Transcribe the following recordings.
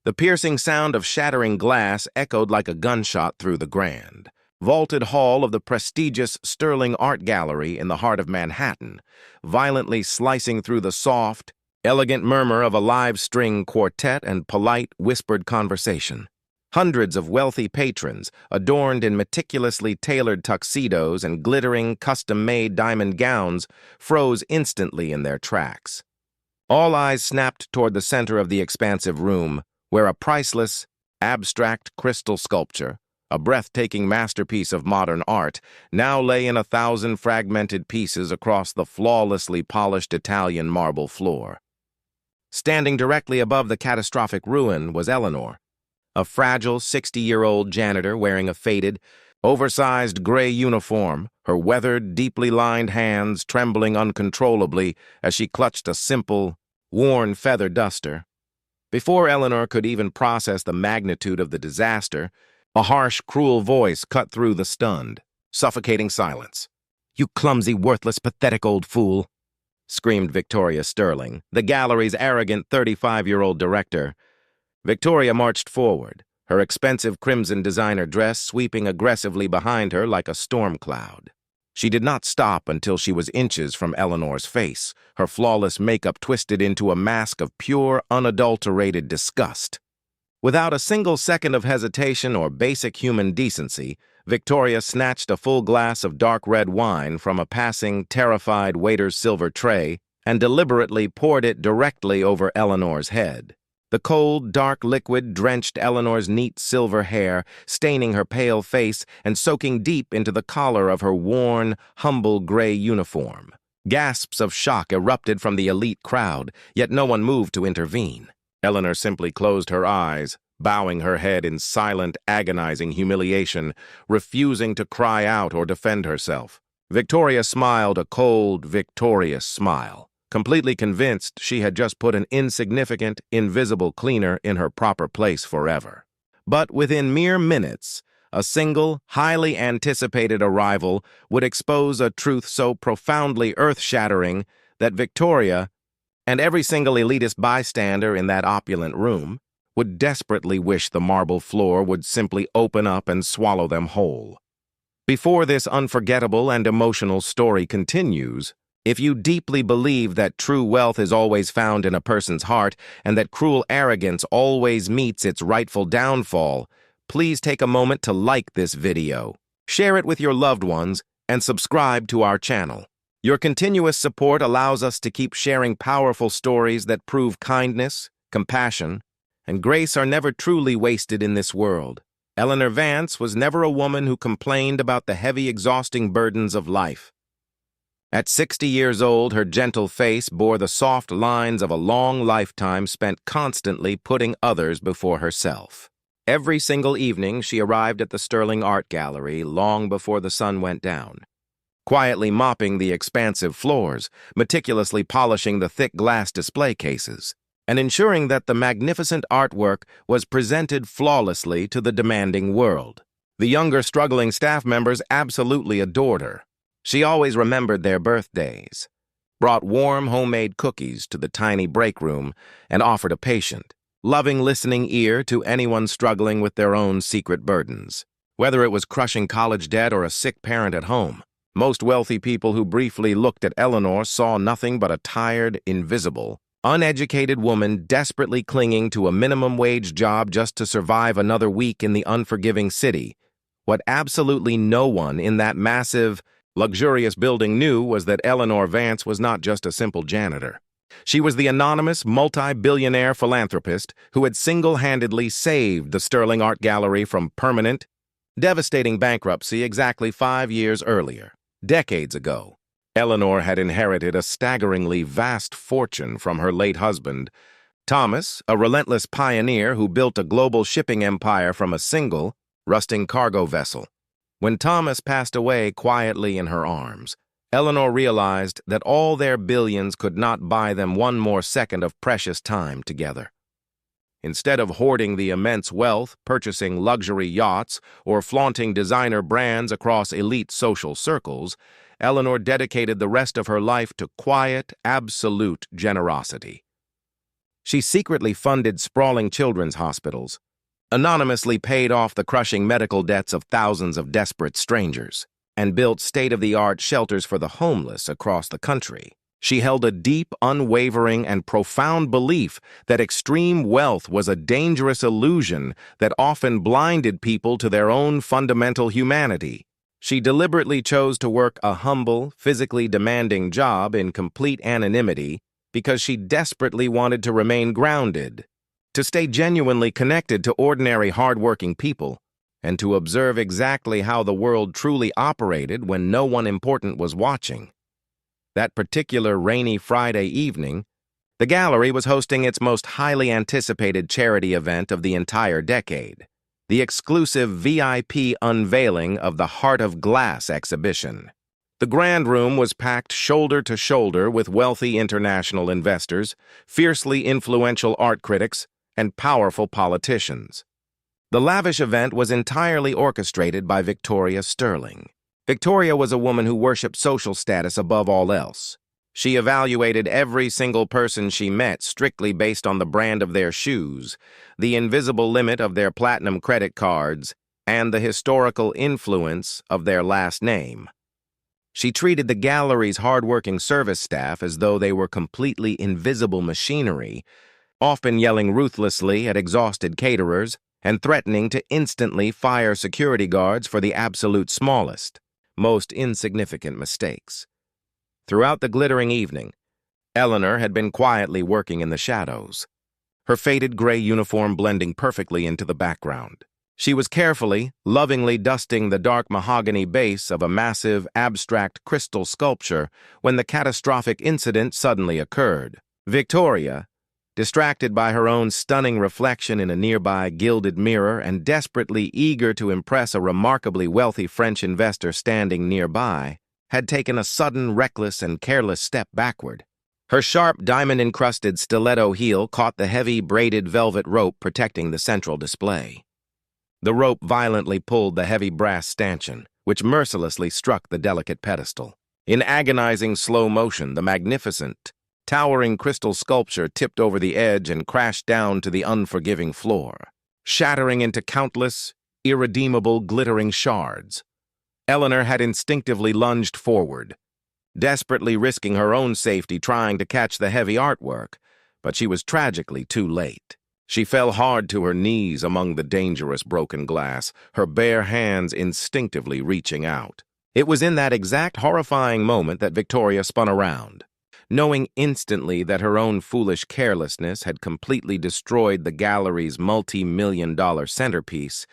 The piercing sound of shattering glass echoed like a gunshot through the grand, vaulted hall of the prestigious Sterling Art Gallery in the heart of Manhattan, violently slicing through the soft, elegant murmur of a live string quartet and polite, whispered conversation. Hundreds of wealthy patrons, adorned in meticulously tailored tuxedos and glittering, custom-made diamond gowns, froze instantly in their tracks. All eyes snapped toward the center of the expansive room, where a priceless, abstract crystal sculpture, a breathtaking masterpiece of modern art, now lay in 1,000 fragmented pieces across the flawlessly polished Italian marble floor. Standing directly above the catastrophic ruin was Eleanor, a fragile 60-year-old janitor wearing a faded, oversized gray uniform, her weathered, deeply lined hands trembling uncontrollably as she clutched a simple, worn feather duster. Before Eleanor could even process the magnitude of the disaster, a harsh, cruel voice cut through the stunned, suffocating silence. "You clumsy, worthless, pathetic old fool," screamed Victoria Sterling, the gallery's arrogant 35-year-old director. Victoria marched forward, her expensive crimson designer dress sweeping aggressively behind her like a storm cloud. She did not stop until she was inches from Eleanor's face, her flawless makeup twisted into a mask of pure, unadulterated disgust. Without a single second of hesitation or basic human decency, Victoria snatched a full glass of dark red wine from a passing, terrified waiter's silver tray and deliberately poured it directly over Eleanor's head. The cold, dark liquid drenched Eleanor's neat silver hair, staining her pale face and soaking deep into the collar of her worn, humble gray uniform. Gasps of shock erupted from the elite crowd, yet no one moved to intervene. Eleanor simply closed her eyes, bowing her head in silent, agonizing humiliation, refusing to cry out or defend herself. Victoria smiled a cold, victorious smile, completely convinced she had just put an insignificant, invisible cleaner in her proper place forever. But within mere minutes, a single, highly anticipated arrival would expose a truth so profoundly earth-shattering that Victoria, and every single elitist bystander in that opulent room, would desperately wish the marble floor would simply open up and swallow them whole. Before this unforgettable and emotional story continues, if you deeply believe that true wealth is always found in a person's heart and that cruel arrogance always meets its rightful downfall, please take a moment to like this video, share it with your loved ones, and subscribe to our channel. Your continuous support allows us to keep sharing powerful stories that prove kindness, compassion, and grace are never truly wasted in this world. Eleanor Vance was never a woman who complained about the heavy, exhausting burdens of life. At 60 years old, her gentle face bore the soft lines of a long lifetime spent constantly putting others before herself. Every single evening, she arrived at the Sterling Art Gallery long before the sun went down, quietly mopping the expansive floors, meticulously polishing the thick glass display cases, and ensuring that the magnificent artwork was presented flawlessly to the demanding world. The younger, struggling staff members absolutely adored her. She always remembered their birthdays, brought warm homemade cookies to the tiny break room, and offered a patient, loving listening ear to anyone struggling with their own secret burdens. Whether it was crushing college debt or a sick parent at home, most wealthy people who briefly looked at Eleanor saw nothing but a tired, invisible, uneducated woman desperately clinging to a minimum-wage job just to survive another week in the unforgiving city. What absolutely no one in that massive, luxurious building knew was that Eleanor Vance was not just a simple janitor. She was the anonymous, multi-billionaire philanthropist who had single-handedly saved the Sterling Art Gallery from permanent, devastating bankruptcy exactly 5 years earlier. Decades ago, Eleanor had inherited a staggeringly vast fortune from her late husband, Thomas, a relentless pioneer who built a global shipping empire from a single, rusting cargo vessel. When Thomas passed away quietly in her arms, Eleanor realized that all their billions could not buy them one more second of precious time together. Instead of hoarding the immense wealth, purchasing luxury yachts, or flaunting designer brands across elite social circles, Eleanor dedicated the rest of her life to quiet, absolute generosity. She secretly funded sprawling children's hospitals, anonymously paid off the crushing medical debts of thousands of desperate strangers, and built state-of-the-art shelters for the homeless across the country. She held a deep, unwavering, and profound belief that extreme wealth was a dangerous illusion that often blinded people to their own fundamental humanity. She deliberately chose to work a humble, physically demanding job in complete anonymity because she desperately wanted to remain grounded, to stay genuinely connected to ordinary, hard-working people, and to observe exactly how the world truly operated when no one important was watching. That particular rainy Friday evening, the gallery was hosting its most highly anticipated charity event of the entire decade, the exclusive VIP unveiling of the Heart of Glass exhibition. The grand room was packed shoulder to shoulder with wealthy international investors, fiercely influential art critics, and powerful politicians. The lavish event was entirely orchestrated by Victoria Sterling. Victoria was a woman who worshipped social status above all else. She evaluated every single person she met strictly based on the brand of their shoes, the invisible limit of their platinum credit cards, and the historical influence of their last name. She treated the gallery's hard-working service staff as though they were completely invisible machinery, often yelling ruthlessly at exhausted caterers and threatening to instantly fire security guards for the absolute smallest, most insignificant mistakes. Throughout the glittering evening, Eleanor had been quietly working in the shadows, her faded gray uniform blending perfectly into the background. She was carefully, lovingly dusting the dark mahogany base of a massive, abstract crystal sculpture when the catastrophic incident suddenly occurred. Victoria, distracted by her own stunning reflection in a nearby gilded mirror and desperately eager to impress a remarkably wealthy French investor standing nearby, had taken a sudden, reckless, and careless step backward. Her sharp, diamond-encrusted stiletto heel caught the heavy, braided velvet rope protecting the central display. The rope violently pulled the heavy brass stanchion, which mercilessly struck the delicate pedestal. In agonizing slow motion, the magnificent, towering crystal sculpture tipped over the edge and crashed down to the unforgiving floor, shattering into countless, irredeemable, glittering shards. Eleanor had instinctively lunged forward, desperately risking her own safety trying to catch the heavy artwork, but she was tragically too late. She fell hard to her knees among the dangerous broken glass, her bare hands instinctively reaching out. It was in that exact horrifying moment that Victoria spun around. Knowing instantly that her own foolish carelessness had completely destroyed the gallery's multi-million-dollar centerpiece,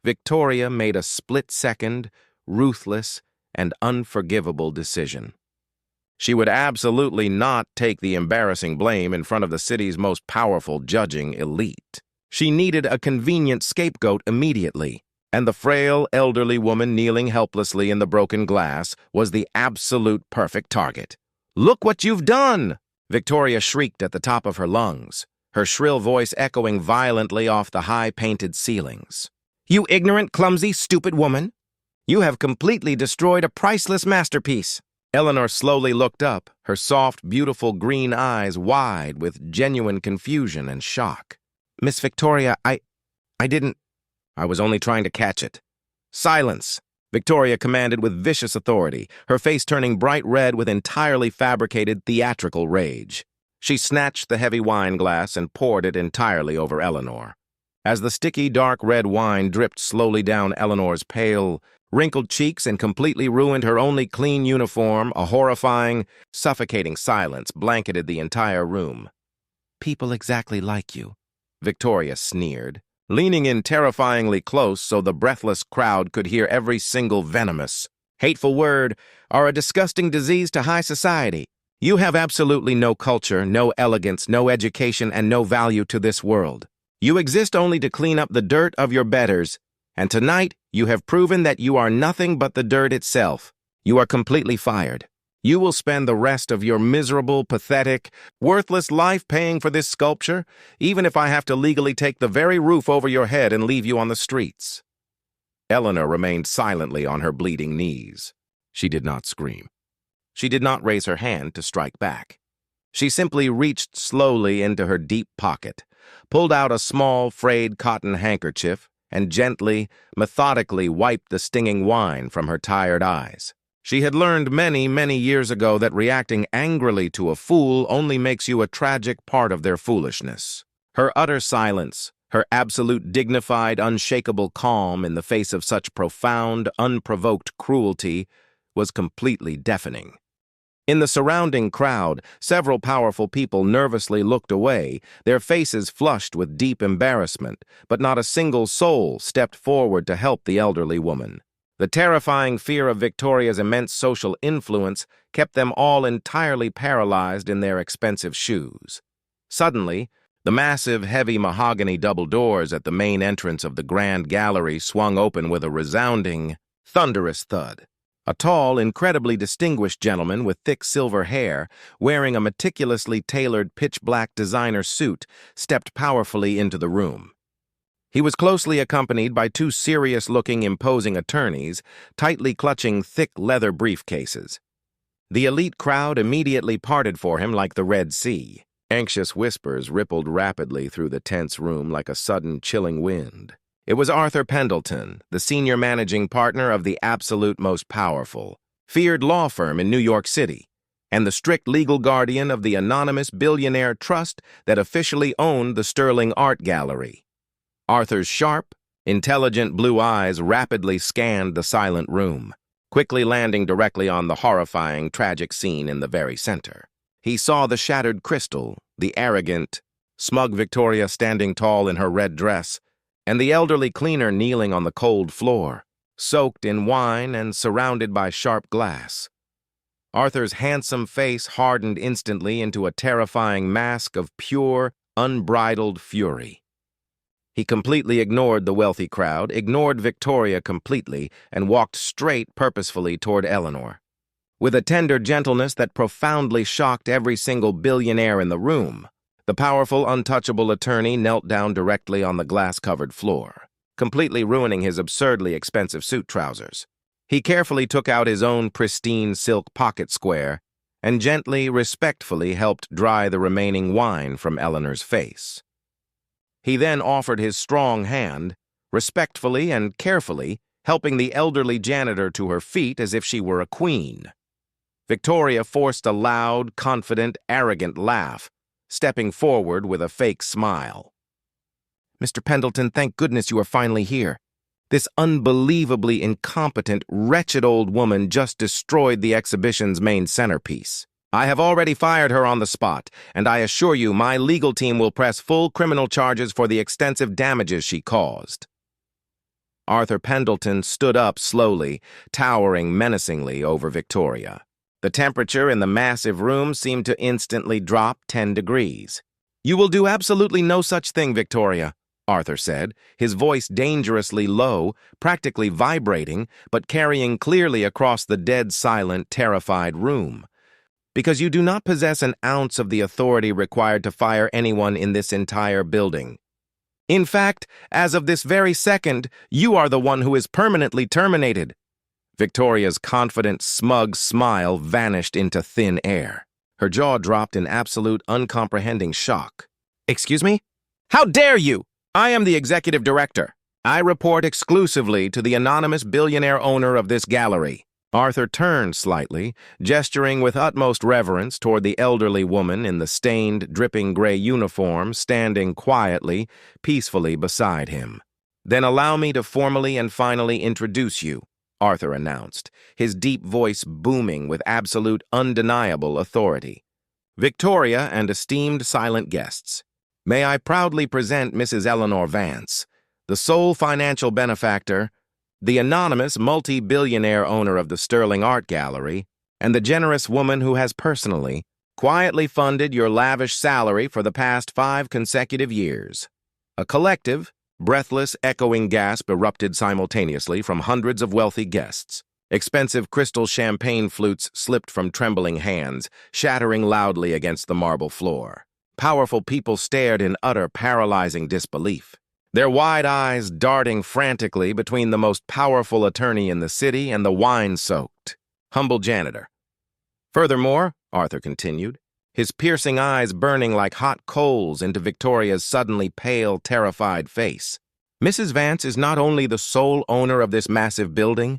Victoria made a split-second, ruthless, and unforgivable decision. She would absolutely not take the embarrassing blame in front of the city's most powerful judging elite. She needed a convenient scapegoat immediately, and the frail, elderly woman kneeling helplessly in the broken glass was the absolute perfect target. "Look what you've done!" Victoria shrieked at the top of her lungs, her shrill voice echoing violently off the high-painted ceilings. "You ignorant, clumsy, stupid woman! You have completely destroyed a priceless masterpiece!" Eleanor slowly looked up, her soft, beautiful green eyes wide with genuine confusion and shock. "Miss Victoria, I was only trying to catch it." "Silence!" Victoria commanded with vicious authority, her face turning bright red with entirely fabricated theatrical rage. She snatched the heavy wine glass and poured it entirely over Eleanor. As the sticky, dark red wine dripped slowly down Eleanor's pale, wrinkled cheeks and completely ruined her only clean uniform, a horrifying, suffocating silence blanketed the entire room. "People exactly like you," Victoria sneered, leaning in terrifyingly close so the breathless crowd could hear every single venomous, hateful word, are a disgusting disease to high society. You have absolutely no culture, no elegance, no education, and no value to this world. You exist only to clean up the dirt of your betters, and tonight you have proven that you are nothing but the dirt itself. You are completely fired. You will spend the rest of your miserable, pathetic, worthless life paying for this sculpture, even if I have to legally take the very roof over your head and leave you on the streets." Eleanor remained silently on her bleeding knees. She did not scream. She did not raise her hand to strike back. She simply reached slowly into her deep pocket, pulled out a small, frayed cotton handkerchief, and gently, methodically wiped the stinging wine from her tired eyes. She had learned many, many years ago that reacting angrily to a fool only makes you a tragic part of their foolishness. Her utter silence, her absolute dignified, unshakable calm in the face of such profound, unprovoked cruelty was completely deafening. In the surrounding crowd, several powerful people nervously looked away, their faces flushed with deep embarrassment, but not a single soul stepped forward to help the elderly woman. The terrifying fear of Victoria's immense social influence kept them all entirely paralyzed in their expensive shoes. Suddenly, the massive, heavy mahogany double doors at the main entrance of the Grand Gallery swung open with a resounding, thunderous thud. A tall, incredibly distinguished gentleman with thick silver hair, wearing a meticulously tailored pitch-black designer suit, stepped powerfully into the room. He was closely accompanied by two serious-looking, imposing attorneys, tightly clutching thick leather briefcases. The elite crowd immediately parted for him like the Red Sea. Anxious whispers rippled rapidly through the tense room like a sudden, chilling wind. It was Arthur Pendleton, the senior managing partner of the absolute most powerful, feared law firm in New York City, and the strict legal guardian of the anonymous billionaire trust that officially owned the Sterling Art Gallery. Arthur's sharp, intelligent blue eyes rapidly scanned the silent room, quickly landing directly on the horrifying, tragic scene in the very center. He saw the shattered crystal, the arrogant, smug Victoria standing tall in her red dress, and the elderly cleaner kneeling on the cold floor, soaked in wine and surrounded by sharp glass. Arthur's handsome face hardened instantly into a terrifying mask of pure, unbridled fury. He completely ignored the wealthy crowd, ignored Victoria completely, and walked straight, purposefully toward Eleanor. With a tender gentleness that profoundly shocked every single billionaire in the room, the powerful, untouchable attorney knelt down directly on the glass-covered floor, completely ruining his absurdly expensive suit trousers. He carefully took out his own pristine silk pocket square and gently, respectfully helped dry the remaining wine from Eleanor's face. He then offered his strong hand, respectfully and carefully, helping the elderly janitor to her feet as if she were a queen. Victoria forced a loud, confident, arrogant laugh, stepping forward with a fake smile. "Mr. Pendleton, thank goodness you are finally here. This unbelievably incompetent, wretched old woman just destroyed the exhibition's main centerpiece. I have already fired her on the spot, and I assure you my legal team will press full criminal charges for the extensive damages she caused." Arthur Pendleton stood up slowly, towering menacingly over Victoria. The temperature in the massive room seemed to instantly drop 10 degrees. "You will do absolutely no such thing, Victoria," Arthur said, his voice dangerously low, practically vibrating, but carrying clearly across the dead-silent, terrified room. "Because you do not possess an ounce of the authority required to fire anyone in this entire building. In fact, as of this very second, you are the one who is permanently terminated." Victoria's confident, smug smile vanished into thin air. Her jaw dropped in absolute, uncomprehending shock. "Excuse me? How dare you? I am the executive director. I report exclusively to the anonymous billionaire owner of this gallery." Arthur turned slightly, gesturing with utmost reverence toward the elderly woman in the stained, dripping gray uniform standing quietly, peacefully beside him. "Then allow me to formally and finally introduce you," Arthur announced, his deep voice booming with absolute, undeniable authority. "Victoria and esteemed silent guests, may I proudly present Mrs. Eleanor Vance, the sole financial benefactor, the anonymous multi-billionaire owner of the Sterling Art Gallery, and the generous woman who has personally, quietly funded your lavish salary for the past 5 consecutive years." A collective, breathless, echoing gasp erupted simultaneously from hundreds of wealthy guests. Expensive crystal champagne flutes slipped from trembling hands, shattering loudly against the marble floor. Powerful people stared in utter, paralyzing disbelief, their wide eyes darting frantically between the most powerful attorney in the city and the wine-soaked, humble janitor. "Furthermore," Arthur continued, his piercing eyes burning like hot coals into Victoria's suddenly pale, terrified face. Mrs. Vance is not only the sole owner of this massive building,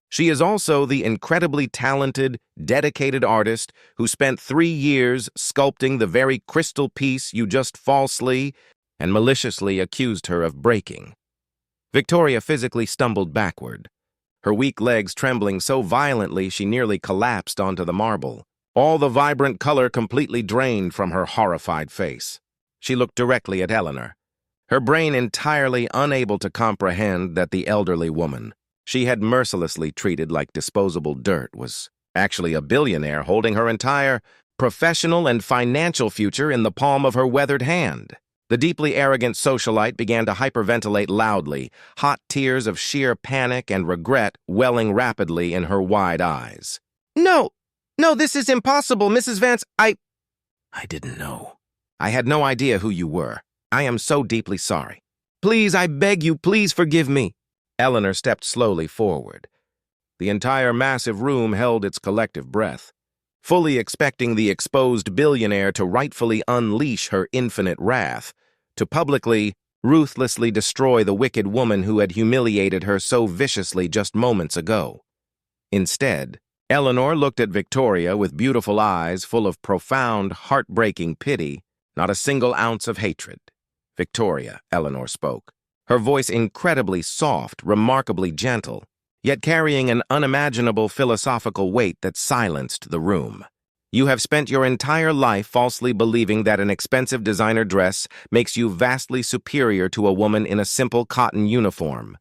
she is also the incredibly talented, dedicated artist who spent 3 years sculpting the very crystal piece you just falsely and maliciously accused her of breaking. Victoria physically stumbled backward, her weak legs trembling so violently she nearly collapsed onto the marble, all the vibrant color completely drained from her horrified face. She looked directly at Eleanor, her brain entirely unable to comprehend that the elderly woman she had mercilessly treated like disposable dirt was actually a billionaire holding her entire professional and financial future in the palm of her weathered hand. The deeply arrogant socialite began to hyperventilate loudly, hot tears of sheer panic and regret welling rapidly in her wide eyes. "No, this is impossible, Mrs. Vance. I didn't know. I had no idea who you were. I am so deeply sorry. Please, I beg you, please forgive me." Eleanor stepped slowly forward. The entire massive room held its collective breath, fully expecting the exposed billionaire to rightfully unleash her infinite wrath, to publicly, ruthlessly destroy the wicked woman who had humiliated her so viciously just moments ago. Instead, Eleanor looked at Victoria with beautiful eyes full of profound, heartbreaking pity, not a single ounce of hatred. "Victoria," Eleanor spoke, her voice incredibly soft, remarkably gentle, yet carrying an unimaginable philosophical weight that silenced the room. "You have spent your entire life falsely believing that an expensive designer dress makes you vastly superior to a woman in a simple cotton uniform.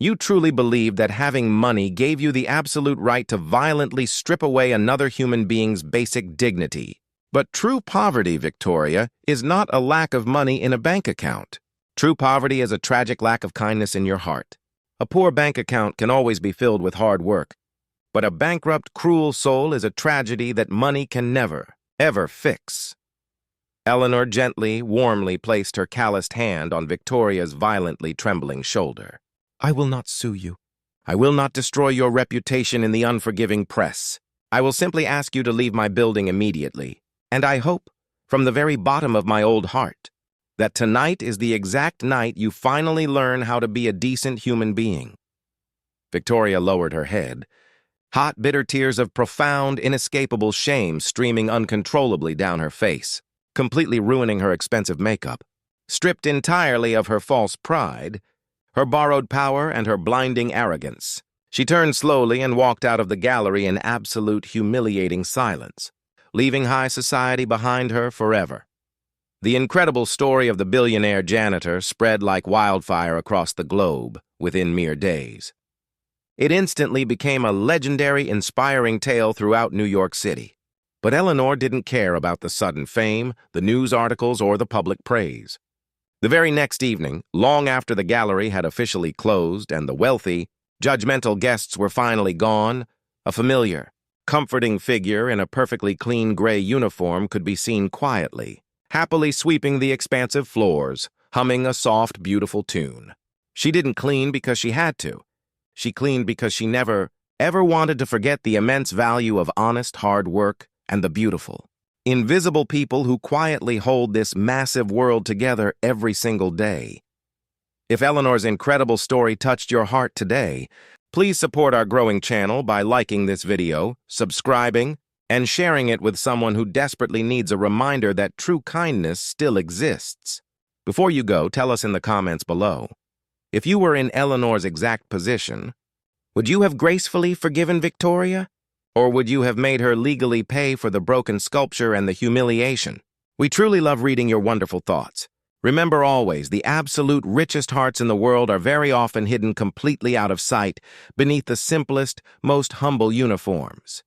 You truly believed that having money gave you the absolute right to violently strip away another human being's basic dignity. But true poverty, Victoria, is not a lack of money in a bank account. True poverty is a tragic lack of kindness in your heart. A poor bank account can always be filled with hard work, but a bankrupt, cruel soul is a tragedy that money can never, ever fix." Eleanor gently, warmly placed her calloused hand on Victoria's violently trembling shoulder. "I will not sue you. I will not destroy your reputation in the unforgiving press. I will simply ask you to leave my building immediately, and I hope, from the very bottom of my old heart, that tonight is the exact night you finally learn how to be a decent human being." Victoria lowered her head, hot, bitter tears of profound, inescapable shame streaming uncontrollably down her face, completely ruining her expensive makeup. Stripped entirely of her false pride, her borrowed power, and her blinding arrogance, she turned slowly and walked out of the gallery in absolute humiliating silence, leaving high society behind her forever. The incredible story of the billionaire janitor spread like wildfire across the globe within mere days. It instantly became a legendary, inspiring tale throughout New York City. But Eleanor didn't care about the sudden fame, the news articles, or the public praise. The very next evening, long after the gallery had officially closed and the wealthy, judgmental guests were finally gone, a familiar, comforting figure in a perfectly clean gray uniform could be seen quietly, happily sweeping the expansive floors, humming a soft, beautiful tune. She didn't clean because she had to. She cleaned because she never, ever wanted to forget the immense value of honest, hard work and the beautiful, invisible people who quietly hold this massive world together every single day. If Eleanor's incredible story touched your heart today, please support our growing channel by liking this video, subscribing, and sharing it with someone who desperately needs a reminder that true kindness still exists. Before you go, tell us in the comments below, if you were in Eleanor's exact position, would you have gracefully forgiven Victoria? Or would you have made her legally pay for the broken sculpture and the humiliation? We truly love reading your wonderful thoughts. Remember always, the absolute richest hearts in the world are very often hidden completely out of sight beneath the simplest, most humble uniforms.